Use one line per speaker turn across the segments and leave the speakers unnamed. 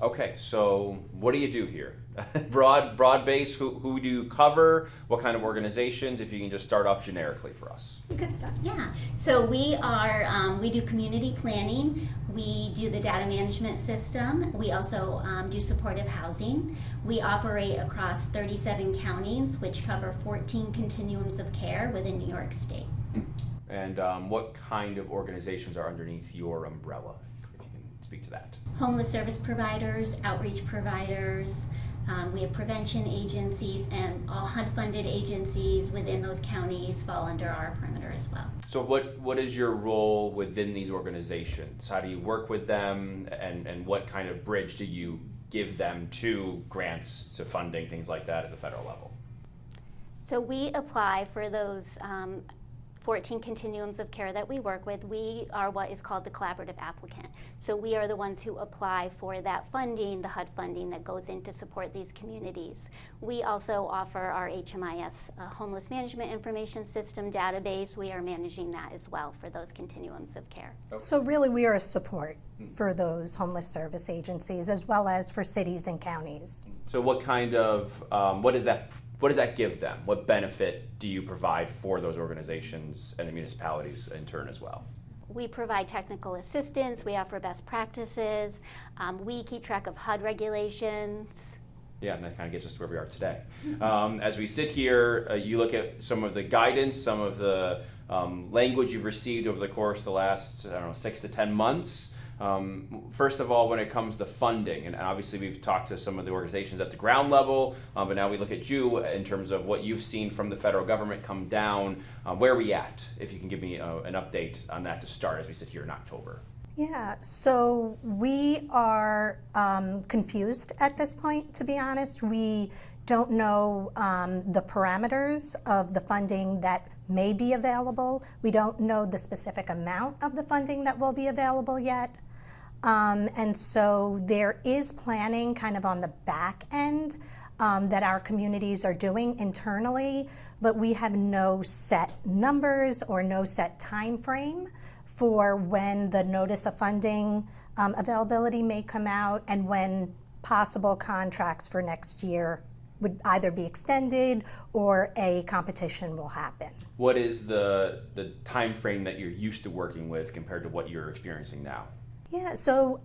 Okay, so what do you do here? Broad base, who do you cover? What kind of organizations? If you can just start off generically for us.
Good stuff. Yeah. So we do community planning. We do the data management system. We also do supportive housing. We operate across 37 counties, which cover 14 continuums of care within New York State.
And what kind of organizations are underneath your umbrella? If you can speak to that.
Homeless service providers, outreach providers. We have prevention agencies, and all HUD-funded agencies within those counties fall under our perimeter as well.
So what is your role within these organizations? How do you work with them, and what kind of bridge do you give them to grants, to funding, things like that at the federal level?
So we apply for those 14 continuums of care that we work with. We are what is called the collaborative applicant. So we are the ones who apply for that funding, the HUD funding that goes in to support these communities. We also offer our HMIS Homeless Management Information System database. We are managing that as well for those continuums of care.
So really we are a support for those homeless service agencies as well as for cities and counties.
So what kind of, what does that give them? What benefit do you provide for those organizations and the municipalities in turn as well?
We provide technical assistance, we offer best practices, we keep track of HUD regulations.
Yeah, and that kind of gets us to where we are today. As we sit here, you look at some of the guidance, some of the language you've received over the course of the last, 6 to 10 months. First of all, when it comes to funding, and obviously we've talked to some of the organizations at the ground level, but now we look at you in terms of what you've seen from the federal government come down. Where are we at? If you can give me an update on that to start as we sit here in October.
Yeah, so we are confused at this point, to be honest. We don't know the parameters of the funding that may be available. We don't know the specific amount of the funding that will be available yet. And so there is planning kind of on the back end that our communities are doing internally, but we have no set numbers or no set time frame for when the notice of funding availability may come out and when possible contracts for next year would either be extended or a competition will happen.
What is the time frame that you're used to working with compared to what you're experiencing now?
Yeah, so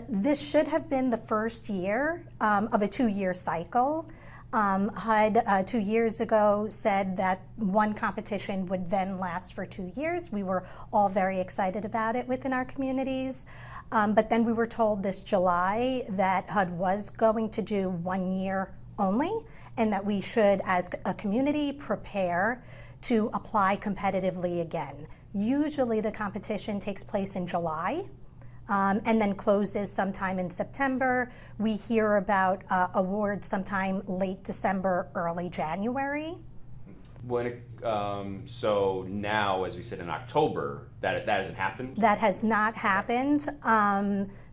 this should have been the first year of a 2-year cycle. HUD 2 years ago said that one competition would then last for 2 years. We were all very excited about it within our communities. But then we were told this July that HUD was going to do 1 year only, and that we should, as a community, prepare to apply competitively again. Usually the competition takes place in July. And then closes sometime in September. We hear about awards sometime late December, early January.
So now, as we sit in October, that hasn't happened?
That has not happened.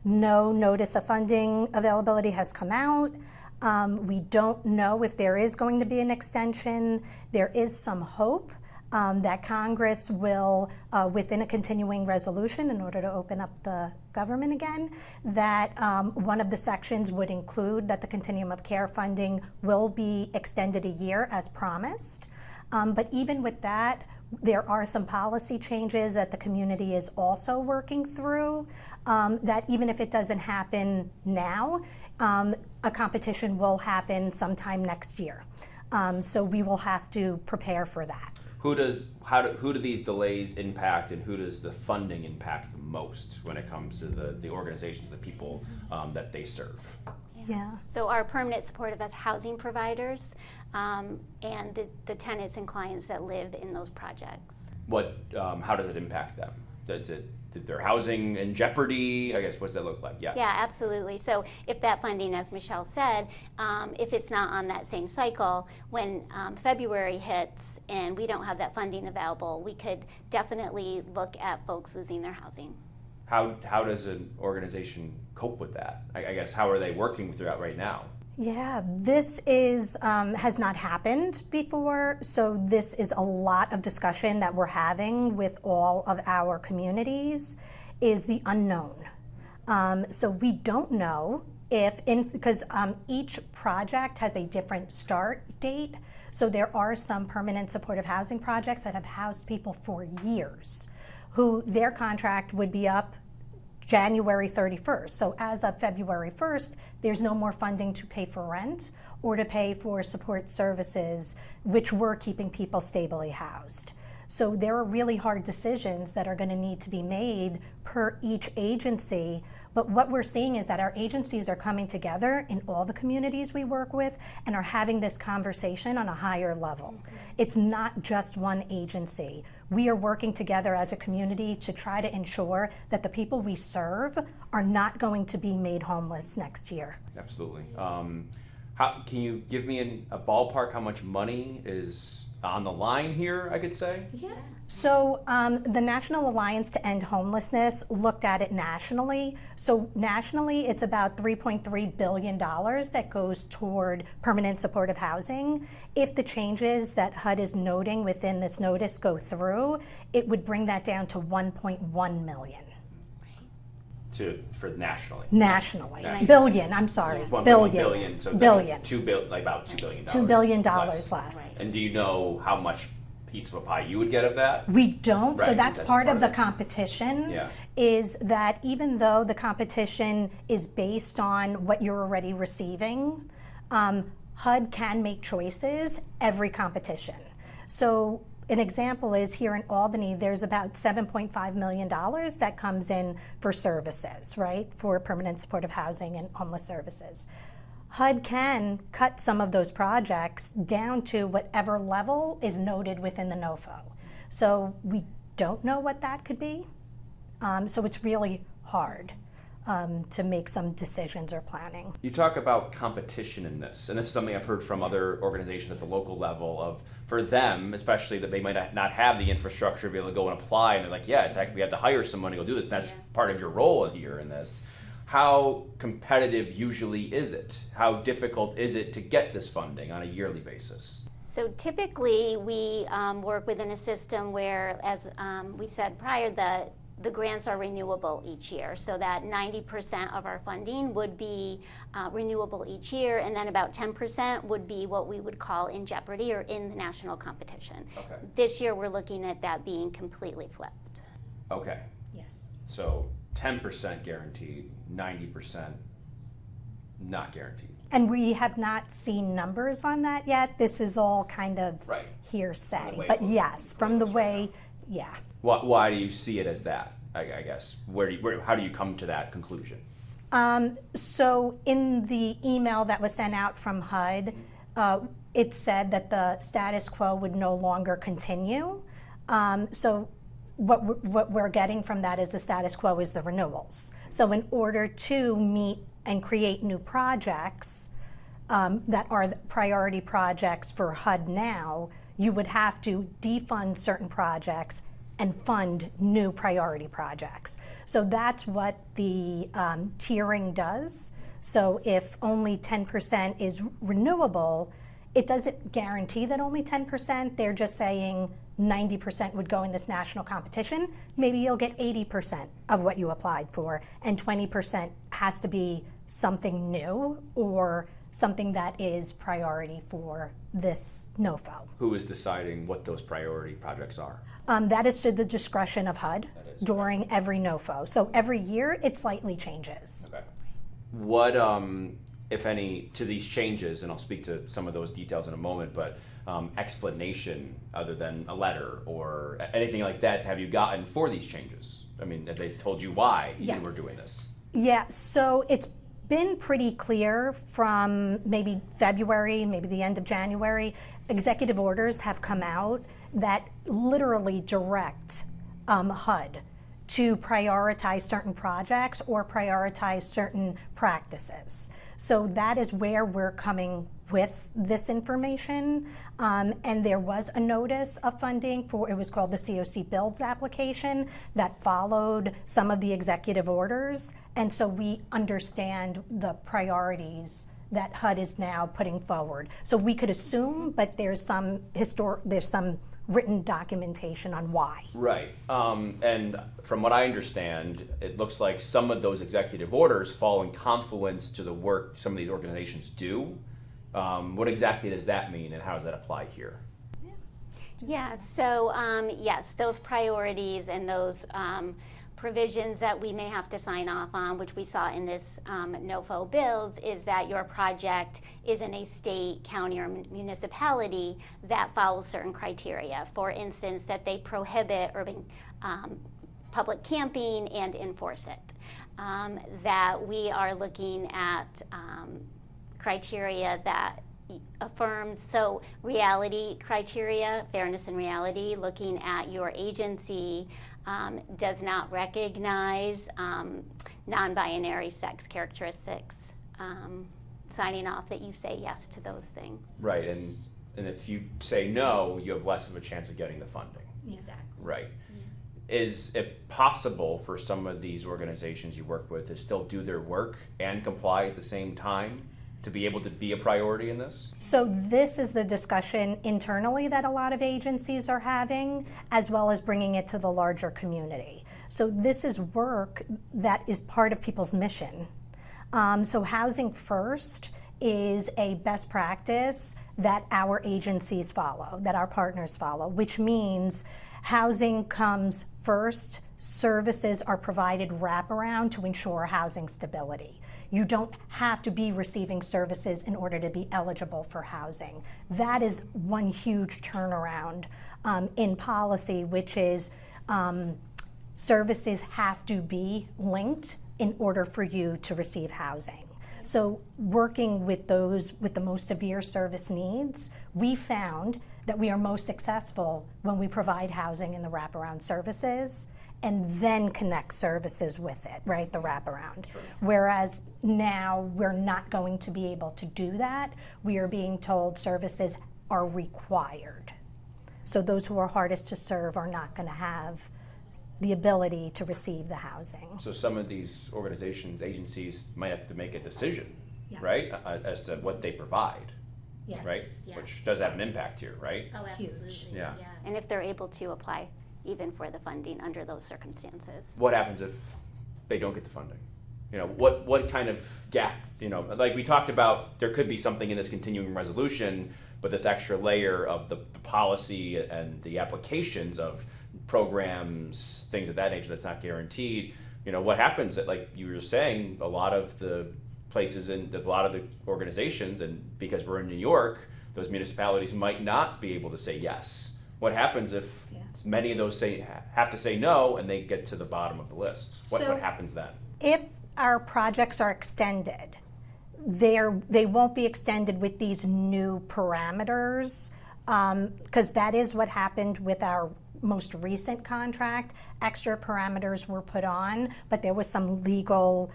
No notice of funding availability has come out. We don't know if there is going to be an extension. There is some hope that Congress will, within a continuing resolution in order to open up the government again, that one of the sections would include that the continuum of care funding will be extended a year as promised. But even with that, there are some policy changes that the community is also working through, that even if it doesn't happen now, a competition will happen sometime next year. So we will have to prepare for that.
Who do these delays impact, and who does the funding impact the most when it comes to the organizations, the people that they serve?
Yeah.
So our permanent supportive housing providers and the tenants and clients that live in those projects.
How does it impact them? Did their housing in jeopardy? I guess, what does that look like? Yes.
Yeah, absolutely. So if that funding, as Michelle said, if it's not on that same cycle, when February hits and we don't have that funding available, we could definitely look at folks losing their housing.
How does an organization cope with that? I guess, how are they working through that right now?
Yeah, this is has not happened before, so this is a lot of discussion that we're having with all of our communities, is the unknown. So we don't know because each project has a different start date. So there are some permanent supportive housing projects that have housed people for years, who their contract would be up January 31st. So as of February 1st, there's no more funding to pay for rent or to pay for support services, which were keeping people stably housed. So there are really hard decisions that are going to need to be made per each agency. But what we're seeing is that our agencies are coming together in all the communities we work with and are having this conversation on a higher level. It's not just one agency. We are working together as a community to try to ensure that the people we serve are not going to be made homeless next year.
Absolutely. Can you give me a ballpark how much money is on the line here, I could say?
Yeah. So the National Alliance to End Homelessness looked at it nationally. So nationally, it's about $3.3 billion that goes toward permanent supportive housing. If the changes that HUD is noting within this notice go through, it would bring that down to $1.1 million.
For nationally.
Nationally.
Nationally.
Billion, I'm sorry.
$1.1
Billion.
billion. So
Billion.
About $2 billion.
$2 billion less.
And do you know how much piece of a pie you would get of that?
We don't.
Right,
So that's part of the
it.
competition.
Yeah.
Is that even though the competition is based on what you're already receiving, HUD can make choices every competition. So an example is here in Albany, there's about $7.5 million that comes in for services, right? For permanent supportive housing and homeless services. HUD can cut some of those projects down to whatever level is noted within the NOFO. So we don't know what that could be. So it's really hard to make some decisions or planning.
You talk about competition in this, and this is something I've heard from other organizations at the local level of, for them, especially that they might not have the infrastructure to be able to go and apply, and they're like, yeah, we have to hire someone to go do this, and that's part of your role here in this. How competitive usually is it? How difficult is it to get this funding on a yearly basis?
So typically we work within a system where, as we said prior, the grants are renewable each year, so that 90% of our funding would be renewable each year, and then about 10% would be what we would call in jeopardy or in the national competition.
Okay.
This year we're looking at that being completely flipped.
Okay.
Yes.
So 10% guaranteed, 90% not guaranteed.
And we have not seen numbers on that yet. This is all kind of
Right.
hearsay. But yes, from the way, yeah.
Why do you see it as that, I guess? How do you come to that conclusion?
So in the email that was sent out from HUD, it said that the status quo would no longer continue. So what we're getting from that is the status quo is the renewals. So in order to meet and create new projects that are the priority projects for HUD now, you would have to defund certain projects and fund new priority projects. So that's what the tiering does. So if only 10% is renewable, it doesn't guarantee that only 10%. They're just saying 90% would go in this national competition. Maybe you'll get 80% of what you applied for, and 20% has to be something new or something that is priority for this NOFO.
Who is deciding what those priority projects are?
That is to the discretion of HUD during every NOFO. So every year it slightly changes.
Okay. What, if any, to these changes, and I'll speak to some of those details in a moment, but explanation other than a letter or anything like that have you gotten for these changes? I mean, have they told you why you were doing this?
Yeah, so it's been pretty clear from maybe February, maybe the end of January. Executive orders have come out that literally direct HUD to prioritize certain projects or prioritize certain practices. So that is where we're coming with this information. And there was a notice of funding for, it was called the COC Builds application that followed some of the executive orders. And so we understand the priorities that HUD is now putting forward. So we could assume, but there's some written documentation on why.
Right. And from what I understand, it looks like some of those executive orders fall in confluence to the work some of these organizations do. What exactly does that mean, and how does that apply here?
Yeah, so yes, those priorities and those provisions that we may have to sign off on, which we saw in this NOFO bills, is that your project is in a state, county, or municipality that follows certain criteria. For instance, that they prohibit urban public camping and enforce it. That we are looking at criteria that affirms, so reality criteria, fairness and reality, looking at your agency does not recognize non-binary sex characteristics, signing off that you say yes to those things.
Right, and if you say no, you have less of a chance of getting the funding.
Exactly.
Right. Is it possible for some of these organizations you work with to still do their work and comply at the same time, to be able to be a priority in this?
So this is the discussion internally that a lot of agencies are having, as well as bringing it to the larger community. So this is work that is part of people's mission. So Housing First is a best practice that our agencies follow, that our partners follow, which means housing comes first, services are provided wraparound to ensure housing stability. You don't have to be receiving services in order to be eligible for housing. That is one huge turnaround in policy, which is services have to be linked in order for you to receive housing. So working with those with the most severe service needs, we found that we are most successful when we provide housing in the wraparound services and then connect services with it, right, the wraparound.
Sure.
Whereas now we're not going to be able to do that. We are being told services are required. So those who are hardest to serve are not going to have the ability to receive the housing.
So some of these organizations, agencies might have to make a decision,
Yes.
right, as to what they provide,
Yes.
right?
Yeah.
Which does have an impact here, right?
Oh,
Huge.
absolutely.
Yeah.
And if they're able to apply even for the funding under those circumstances.
What happens if they don't get the funding? You know, what kind of gap, you know, like we talked about, there could be something in this continuing resolution, but this extra layer of the policy and the applications of programs, things of that nature that's not guaranteed. You know, what happens, like you were saying, a lot of the places and a lot of the organizations, and because we're in New York, those municipalities might not be able to say yes. What happens if many of those have to say no and they get to the bottom of the list? What happens then?
If our projects are extended, they won't be extended with these new parameters, because that is what happened with our most recent contract. Extra parameters were put on, but there was some legal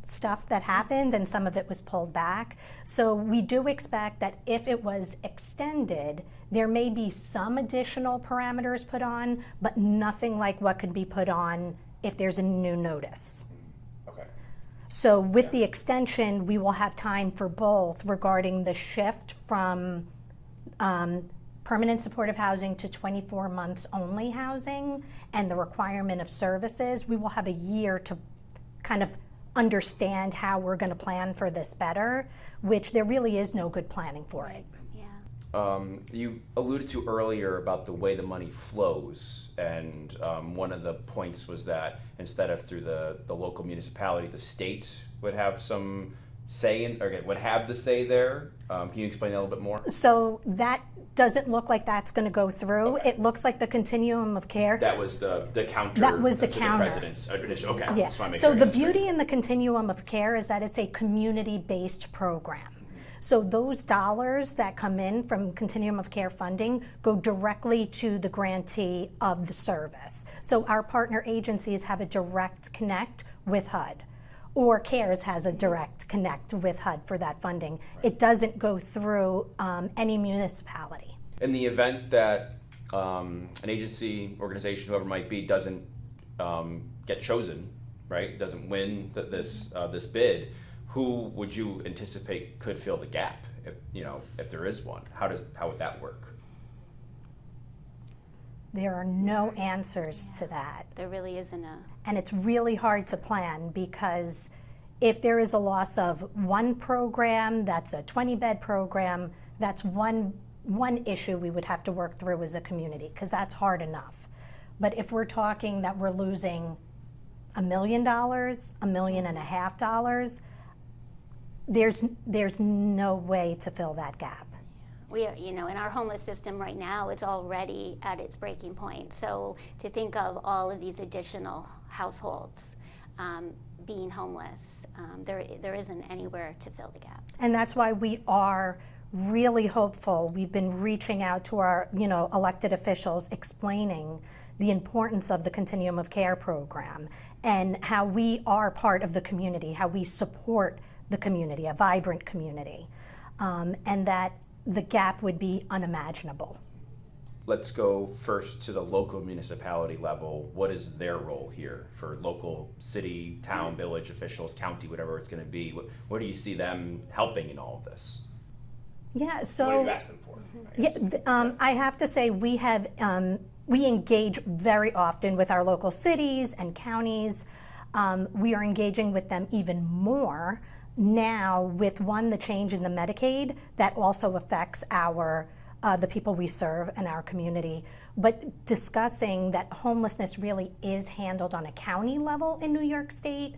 stuff that happened and some of it was pulled back. So we do expect that if it was extended, there may be some additional parameters put on, but nothing like what could be put on if there's a new notice.
Okay.
So with the extension, we will have time for both regarding the shift from permanent supportive housing to 24 months only housing and the requirement of services. We will have a year to kind of understand how we're going to plan for this better, which there really is no good planning for it.
Yeah.
You alluded to earlier about the way the money flows, and one of the points was that instead of through the local municipality, the state would have some say in, or would have the say there. Can you explain that a little bit more?
So that doesn't look like that's going to go through.
Okay.
It looks like the continuum of care.
That was the counter.
That was the
to
counter.
president's initial. Okay.
Yeah.
Just wanna make
So
sure I
the
understand.
beauty in the continuum of care is that it's a community-based program. So those dollars that come in from continuum of care funding go directly to the grantee of the service. So our partner agencies have a direct connect with HUD, or CARES has a direct connect with HUD for that funding. It doesn't go through any municipality.
In the event that an agency, organization, whoever it might be, doesn't get chosen, right? Doesn't win this bid, who would you anticipate could fill the gap? If there is one, how would that work?
There are no answers to that.
There really isn't a.
And it's really hard to plan because if there is a loss of one program, that's a 20-bed program, that's one issue we would have to work through as a community, because that's hard enough. But if we're talking that we're losing $1 million, $1.5 million, there's no way to fill that gap.
We are, in our homeless system right now, it's already at its breaking point. So to think of all of these additional households being homeless, there isn't anywhere to fill the gap.
And that's why we are really hopeful. We've been reaching out to our, elected officials, explaining the importance of the Continuum of Care program and how we are part of the community, how we support the community, a vibrant community, and that the gap would be unimaginable.
Let's go first to the local municipality level. What is their role here for local city, town, village officials, county, whatever it's going to be? What do you see them helping in all of this?
Yeah, so
What do you ask them for?
I have to say we engage very often with our local cities and counties. We are engaging with them even more now with the change in the Medicaid that also affects the people we serve and our community, but discussing that homelessness really is handled on a county level in New York State.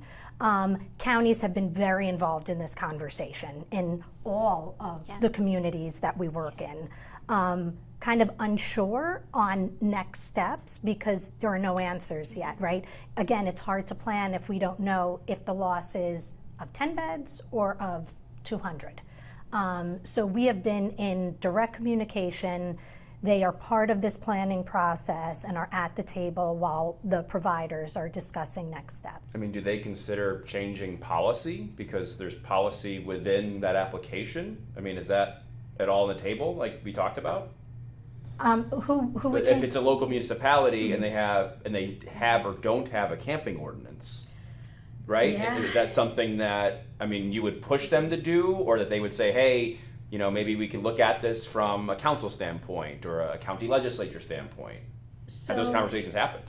Counties have been very involved in this conversation in all of the communities that we work in. Kind of unsure on next steps because there are no answers yet, right? Again, it's hard to plan if we don't know if the loss is of 10 beds or of 200. So we have been in direct communication. They are part of this planning process and are at the table while the providers are discussing next steps.
I mean, do they consider changing policy because there's policy within that application? I mean, is that at all on the table, like we talked about? If it's a local municipality and they have or don't have a camping ordinance, right?
Yeah.
Is that something that, you would push them to do, or that they would say, hey, maybe we can look at this from a council standpoint or a county legislature standpoint? Have those conversations happened?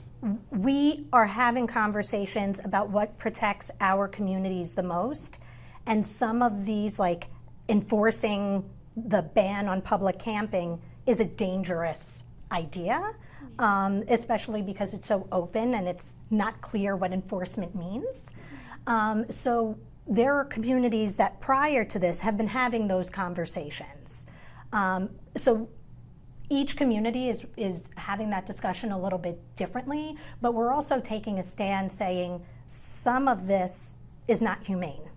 We are having conversations about what protects our communities the most, and some of these, like enforcing the ban on public camping, is a dangerous idea, especially because it's so open and it's not clear what enforcement means. So there are communities that prior to this have been having those conversations. So each community is having that discussion a little bit differently, but we're also taking a stand saying some of this is not humane,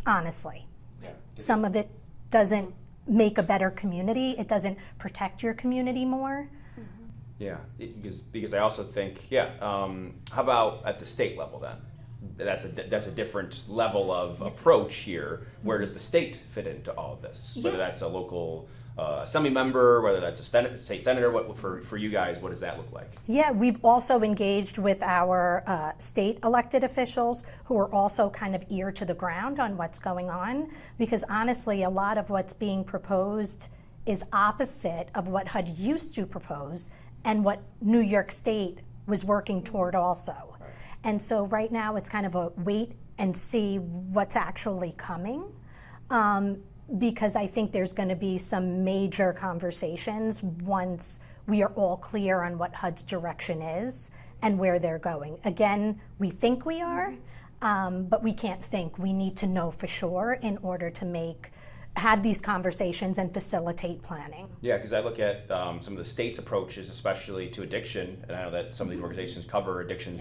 honestly.
Yeah.
Some of it doesn't make a better community. It doesn't protect your community more.
Yeah, because I also think, how about at the state level then? That's a different level of approach here. Where does the state fit into all of this? Whether that's a local assembly member, whether that's a state senator, what for you guys, what does that look like?
Yeah, we've also engaged with our state elected officials who are also kind of ear to the ground on what's going on, because honestly, a lot of what's being proposed is opposite of what HUD used to propose and what New York State was working toward also. Right. And so right now it's kind of a wait and see what's actually coming. Because I think there's going to be some major conversations once we are all clear on what HUD's direction is and where they're going. Again, we think we are, but we can't think. We need to know for sure in order to have these conversations and facilitate planning.
Yeah, because I look at some of the state's approaches, especially to addiction, and I know that some of these organizations cover addiction,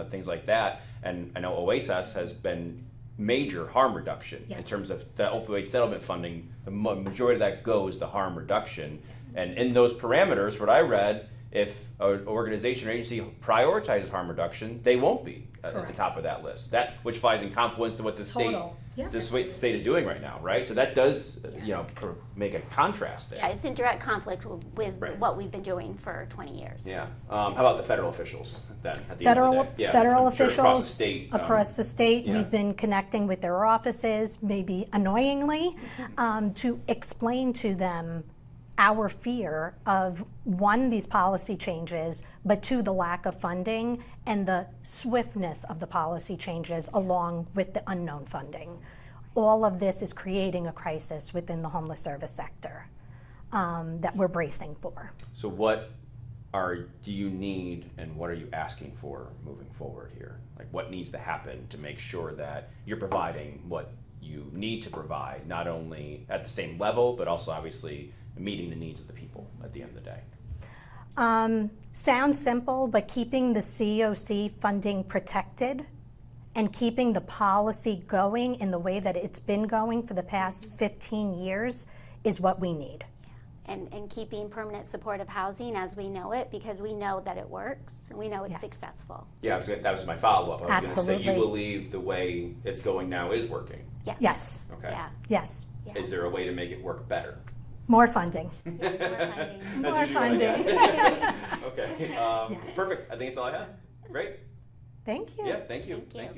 things like that. And I know OASIS has been major harm reduction in terms of the opioid settlement funding. The majority of that goes to harm reduction. And in those parameters, what I read, if an organization or agency prioritizes harm reduction, they won't be at the top of that list. Which flies in confluence to what the state is doing right now, right? So that does, make a contrast there.
Yeah, it's in direct conflict with what we've been doing for 20 years.
Yeah. How about the federal officials then? At the end of the day? Yeah,
federal
I'm sure
officials
across the state.
We've been connecting with their offices, maybe annoyingly, to explain to them our fear of, one, these policy changes, but two, the lack of funding and the swiftness of the policy changes along with the unknown funding. All of this is creating a crisis within the homeless service sector that we're bracing for.
So do you need and what are you asking for moving forward here? Like what needs to happen to make sure that you're providing what you need to provide, not only at the same level, but also obviously meeting the needs of the people at the end of the day?
Sounds simple, but keeping the COC funding protected and keeping the policy going in the way that it's been going for the past 15 years is what we need.
And keeping permanent supportive housing as we know it, because we know that it works and we know it's
Yes.
successful.
Yeah, that was my follow-up. I was going to say, you
Absolutely.
believe the way it's going now is working.
Yes.
Okay.
Yeah.
Yes.
Yeah.
Is there a way to make it work better?
More funding.
More funding.
That's
More
usually what I
funding.
get. Okay.
Yes.
Perfect. I think that's all I have. Great.
Thank you.
Yeah, thank you.
Thank you.
Thank you.